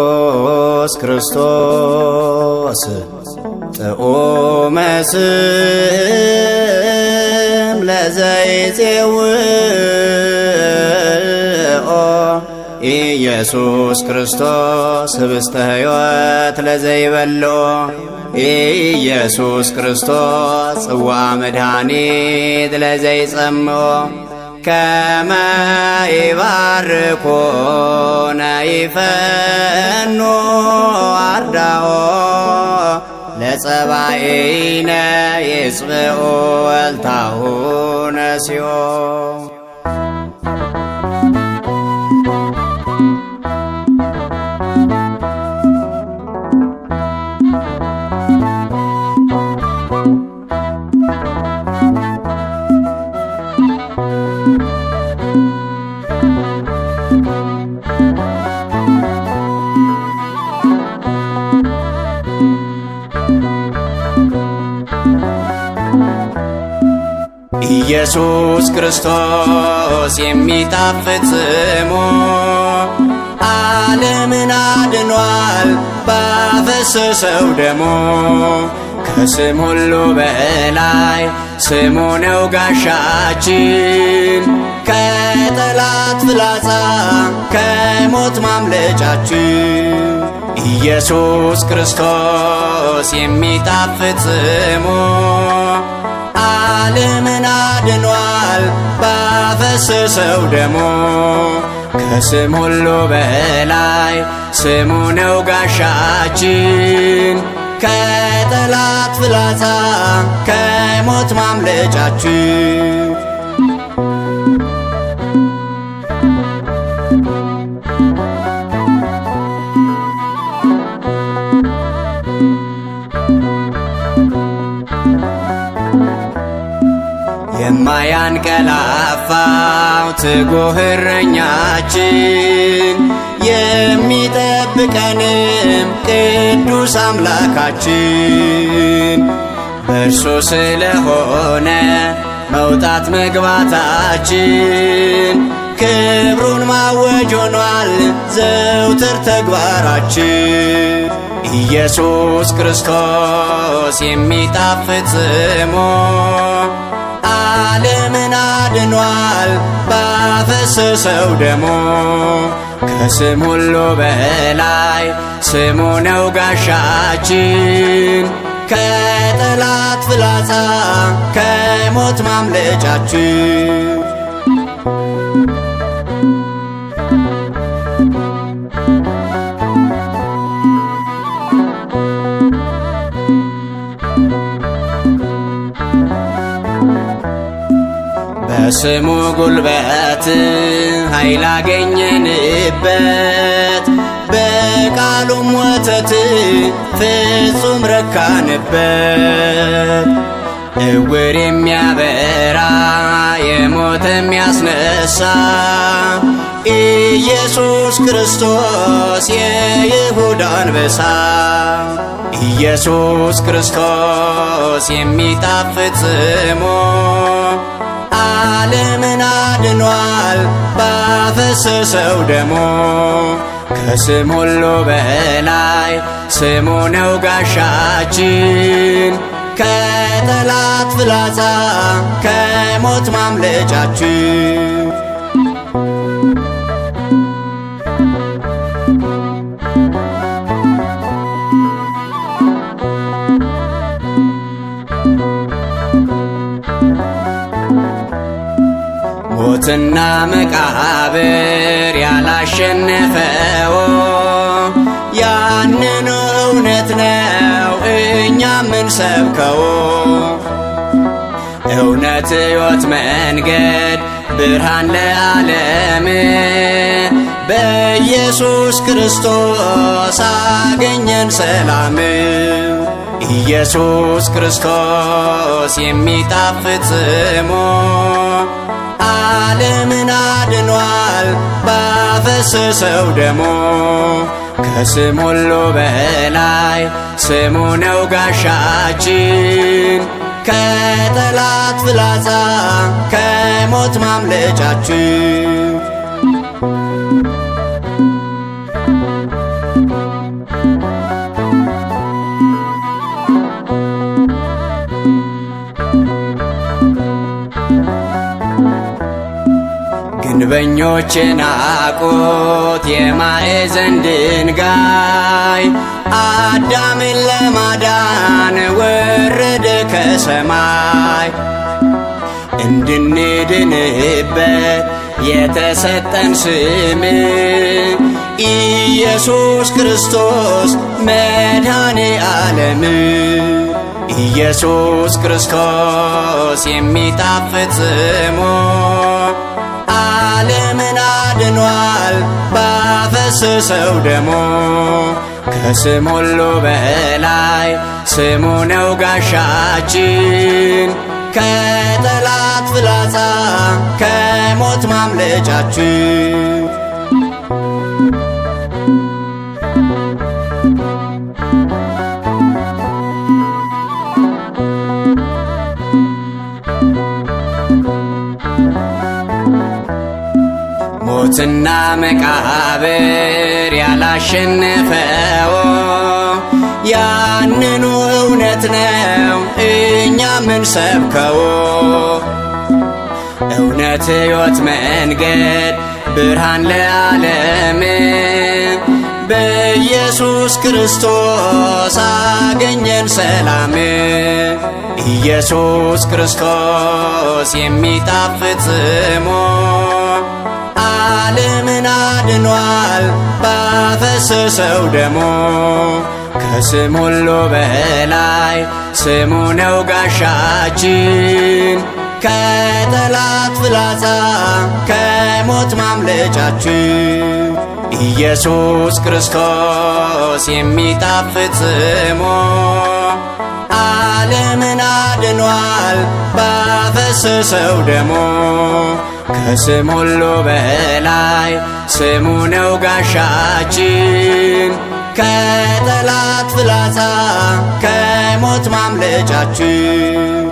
ኢየሱስ ክርስቶስ ጥዑመ ስም ለዘይጼውኦ ኢየሱስ ክርስቶስ ህብስተ ሕይወት ለዘይበልዖ ኢየሱስ ክርስቶስ ጽዋ መድኃኒት ለዘይጸምዖ ከመ ይባርኮነ ይፈኑ አርዳኦ ለጸባኢነ ይጽብዑ ወልታሁነ ሲኦ ኢየሱስ ክርስቶስ የሚጣፍጥ ስሙ ዓለምን አድኗል ባፈሰሰው ደሙ። ከስም ሁሉ በላይ ስሙ ነው ጋሻችን፣ ከጠላት ፍላጻ ከሞት ማምለጫችን። ኢየሱስ ክርስቶስ የሚጣፍጥ ስሙ ዓለምን አድኗል ባፈሰሰው ደሙ። ከስም ሁሉ በላይ ስሙ ነው ጋሻችን፣ ከጠላት ፍላጻ ከሞት ማምለጫችን። የማያንቀላፋው ትጉህ እረኛችን የሚጠብቀንም ቅዱስ አምላካችን በእርሱ ስለሆነ መውጣት መግባታችን ክብሩን ማወጅ ሆኗል ዘውትር ተግባራችን። ኢየሱስ ክርስቶስ የሚጣፍጥ ስሙ ዓለምን አድኗል ባፈሰሰው ደሙ። ከስም ሁሉ በላይ ስሙ ነው ጋሻችን፣ ከጠላት ፍላጻ ከሞት ማምለጫችን። በስሙ ጉልበት ኃይል አገኘንበት፣ በቃሉም ወተት ፍጹም ረካንበት። እውር የሚያበራ የሞተ የሚያስነሳ ኢየሱስ ክርስቶስ የይሁዳ አንበሳ። ኢየሱስ ክርስቶስ የሚጣፍጥ ስሙ ዓለምን አድኗል ባፈሰሰው ደሙ። ከስም ሁሉ በላይ ስሙ ነው ጋሻችን፣ ከጠላት ፍላጻ ከሞት ማምለጫችን። ሞትና መቃብር ያላሸነፈው ያንን እውነት ነው እኛ ምንሰብከው። እውነት ሕይወት መንገድ ብርሃን ለዓለም በኢየሱስ ክርስቶስ አገኘን ሰላም። ኢየሱስ ክርስቶስ የሚጣፍጥ ስሙ ዓለምን አድኗል ባፈሰሰው ደሙ። ከስም ሁሉ በላይ ስሙ ነው ጋሻችን፣ ከጠላት ፍላጻ ከሞት ማምለጫችን። ግንበኞች ናቁት የማዕዘን ድንጋይ አዳምን ለማዳን ወረደ ከሰማይ። እንድንድንበት የተሰጠን ስም ኢየሱስ ክርስቶስ መድኃኔ ዓለም። ኢየሱስ ክርስቶስ የሚጣፍጥ ስሙ ዓለምን አድኗል ባፈሰሰው ደሙ። ከስም ሁሉ በላይ ስሙ ነው ጋሻችን፣ ከጠላት ፍላጻ ከሞት ማምለጫችን። ሞትና መቃብር ያላሸነፈው ያንኑ እውነት ነው እኛ ምንሰብከው። እውነት ሕይወት መንገድ ብርሃን ለዓለም በኢየሱስ ክርስቶስ አገኘን ሰላም። ኢየሱስ ክርስቶስ የሚጣፍጥ ስሙ ዓለምን አድኗል ባፈሰሰው ደሙ። ከስም ሁሉ በላይ ስሙ ነው ጋሻችን፣ ከጠላት ፍላጻ ከሞት ማምለጫችን። ኢየሱስ ክርስቶስ የሚጣፍጥ ስሙ ዓለምን አድኗል ባፈሰሰው ደሙ። ከስም ሁሉ በላይ ስሙ ነው ጋሻችን፣ ከጠላት ፍላጻ ከሞት ማምለጫችን።